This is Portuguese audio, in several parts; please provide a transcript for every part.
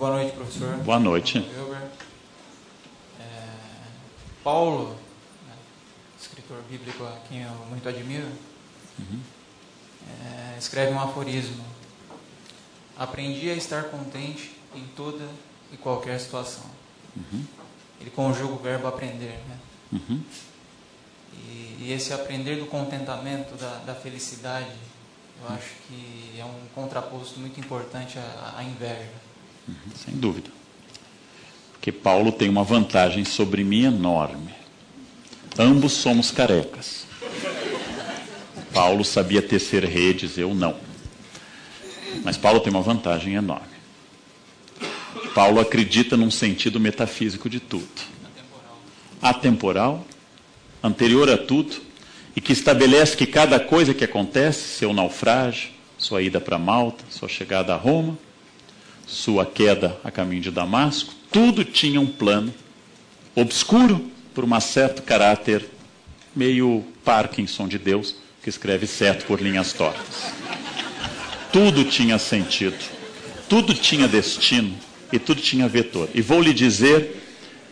Boa noite, professor. Boa noite. Paulo, escritor bíblico a quem eu muito admiro, escreve um aforismo: aprendi a estar contente em toda e qualquer situação. Ele conjuga o verbo aprender, né? E esse aprender do contentamento, da felicidade, eu acho que é um contraposto muito importante à inveja. Sem dúvida. Porque Paulo tem uma vantagem sobre mim enorme. Ambos somos carecas. Paulo sabia tecer redes, eu não. Mas Paulo tem uma vantagem enorme. Paulo acredita num sentido metafísico de tudo. Atemporal, anterior a tudo, e que estabelece que cada coisa que acontece, seu naufrágio, sua ida para Malta, sua chegada a Roma, sua queda a caminho de Damasco, tudo tinha um plano obscuro por um certo caráter meio Parkinson de Deus, que escreve certo por linhas tortas. Tudo tinha sentido, tudo tinha destino e tudo tinha vetor. E vou lhe dizer,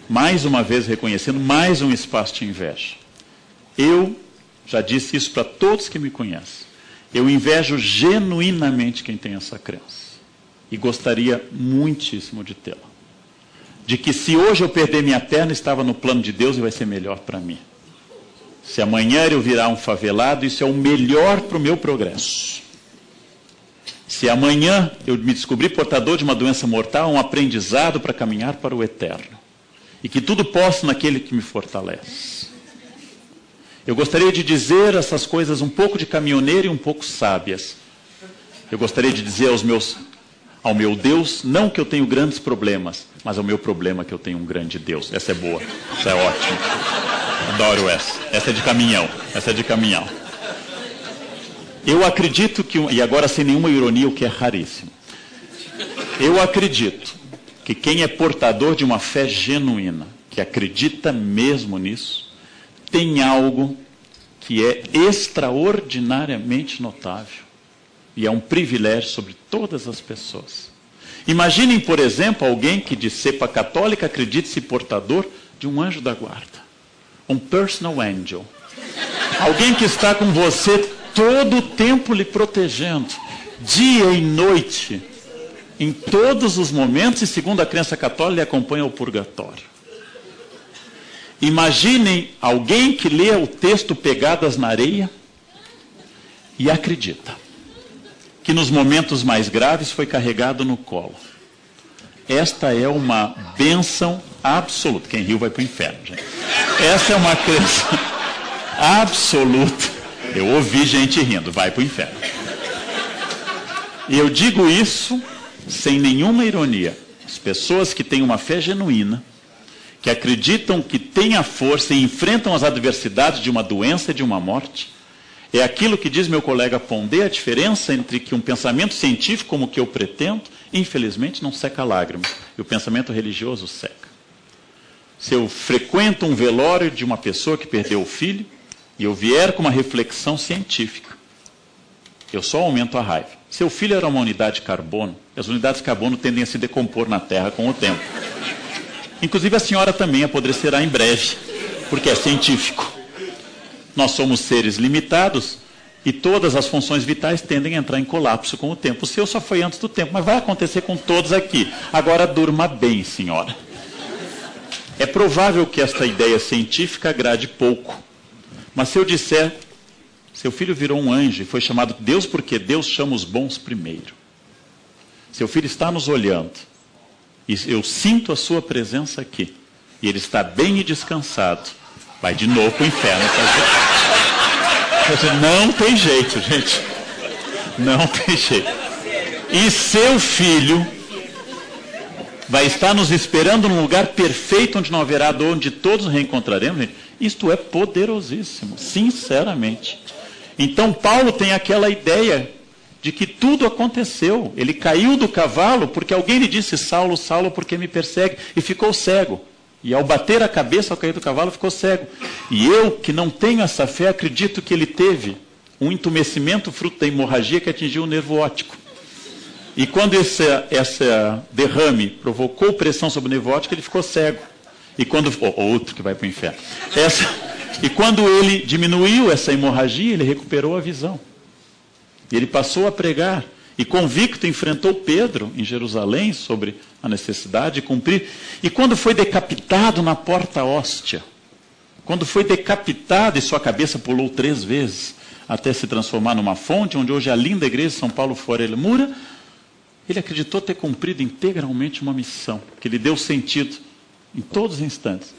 mais uma vez reconhecendo, mais um espaço de inveja. Eu já disse isso para todos que me conhecem. Eu invejo genuinamente quem tem essa crença. E gostaria muitíssimo de tê-la. De que se hoje eu perder minha perna, estava no plano de Deus e vai ser melhor para mim. Se amanhã eu virar um favelado, isso é o melhor para o meu progresso. Se amanhã eu me descobrir portador de uma doença mortal, um aprendizado para caminhar para o eterno. E que tudo posso naquele que me fortalece. Eu gostaria de dizer essas coisas um pouco de caminhoneiro e um pouco sábias. Eu gostaria de dizer ao meu Deus, não que eu tenho grandes problemas, mas ao meu problema que eu tenho um grande Deus. Essa é boa, essa é ótima. Adoro essa. Essa é de caminhão. Essa é de caminhão. Eu acredito que, e agora sem nenhuma ironia, o que é raríssimo. Eu acredito que quem é portador de uma fé genuína, que acredita mesmo nisso, tem algo que é extraordinariamente notável. E é um privilégio sobre todas as pessoas. Imaginem, por exemplo, alguém que de cepa católica acredite-se portador de um anjo da guarda. Um personal angel. Alguém que está com você todo o tempo lhe protegendo. Dia e noite. Em todos os momentos, e segundo a crença católica, lhe acompanha ao purgatório. Imaginem alguém que lê o texto Pegadas na Areia e acredita que nos momentos mais graves foi carregado no colo. Esta é uma bênção absoluta. Quem riu vai para o inferno, gente. Essa é uma crença absoluta. Eu ouvi gente rindo, vai para o inferno. E eu digo isso sem nenhuma ironia. As pessoas que têm uma fé genuína, que acreditam que têm a força e enfrentam as adversidades de uma doença e de uma morte, é aquilo que diz meu colega Pondé, a diferença entre que um pensamento científico como o que eu pretendo, infelizmente não seca lágrimas, e o pensamento religioso seca. Se eu frequento um velório de uma pessoa que perdeu o filho, e eu vier com uma reflexão científica, eu só aumento a raiva. Seu filho era uma unidade de carbono, as unidades de carbono tendem a se decompor na Terra com o tempo. Inclusive a senhora também apodrecerá em breve, porque é científico. Nós somos seres limitados e todas as funções vitais tendem a entrar em colapso com o tempo. O seu só foi antes do tempo, mas vai acontecer com todos aqui. Agora durma bem, senhora. É provável que esta ideia científica agrade pouco. Mas se eu disser, seu filho virou um anjo e foi chamado de Deus porque Deus chama os bons primeiro. Seu filho está nos olhando e eu sinto a sua presença aqui. E ele está bem e descansado. Vai de novo para o inferno. Não tem jeito, gente. Não tem jeito. E seu filho vai estar nos esperando num lugar perfeito onde não haverá dor, onde todos nos reencontraremos. Gente. Isto é poderosíssimo, sinceramente. Então Paulo tem aquela ideia de que tudo aconteceu. Ele caiu do cavalo porque alguém lhe disse, Saulo, Saulo, por que me persegue? E ficou cego. E ao bater a cabeça, ao cair do cavalo, ficou cego. E eu, que não tenho essa fé, acredito que ele teve um entumecimento fruto da hemorragia que atingiu o nervo óptico. E quando esse derrame provocou pressão sobre o nervo óptico, ele ficou cego. E quando... outro que vai para o inferno. E quando ele diminuiu essa hemorragia, ele recuperou a visão. E ele passou a pregar. E convicto enfrentou Pedro em Jerusalém sobre a necessidade de cumprir. E quando foi decapitado na porta hóstia, quando foi decapitado e sua cabeça pulou 3 vezes, até se transformar numa fonte, onde hoje é a linda igreja de São Paulo Forel Mura, ele acreditou ter cumprido integralmente uma missão, que lhe deu sentido em todos os instantes.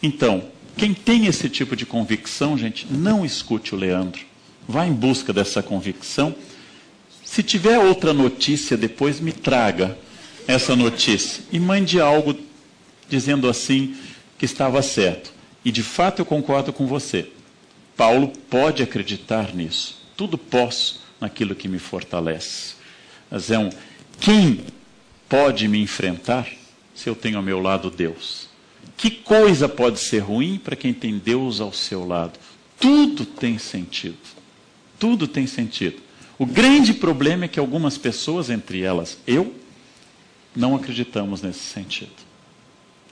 Então, quem tem esse tipo de convicção, gente, não escute o Leandro. Vá em busca dessa convicção. Se tiver outra notícia depois, me traga essa notícia e mande algo dizendo assim que estava certo. E de fato eu concordo com você. Paulo pode acreditar nisso. Tudo posso naquilo que me fortalece. Mas quem pode me enfrentar se eu tenho ao meu lado Deus? Que coisa pode ser ruim para quem tem Deus ao seu lado? Tudo tem sentido. Tudo tem sentido. O grande problema é que algumas pessoas, entre elas eu, não acreditamos nesse sentido.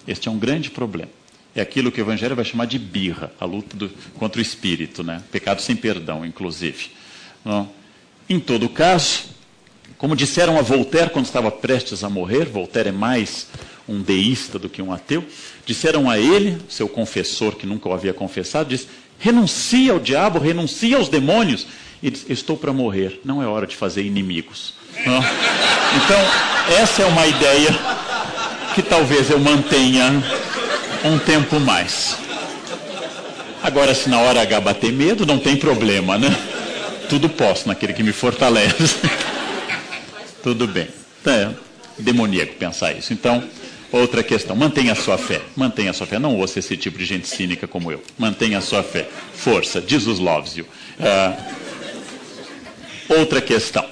Este é um grande problema. É aquilo que o Evangelho vai chamar de birra, a luta contra o espírito, né? Pecado sem perdão, inclusive. Não? Em todo caso, como disseram a Voltaire quando estava prestes a morrer, Voltaire é mais um deísta do que um ateu, disseram a ele, seu confessor que nunca o havia confessado, disse: renuncia ao diabo, renuncia aos demônios. E diz: estou para morrer, não é hora de fazer inimigos. Não? Então, essa é uma ideia que talvez eu mantenha um tempo mais. Agora, se na hora H bater medo, não tem problema, né? Tudo posso naquele que me fortalece. Tudo bem. É demoníaco pensar isso. Então, outra questão, mantenha a sua fé. Mantenha a sua fé. Não ouça esse tipo de gente cínica como eu. Mantenha a sua fé. Força. Jesus loves you. Outra questão.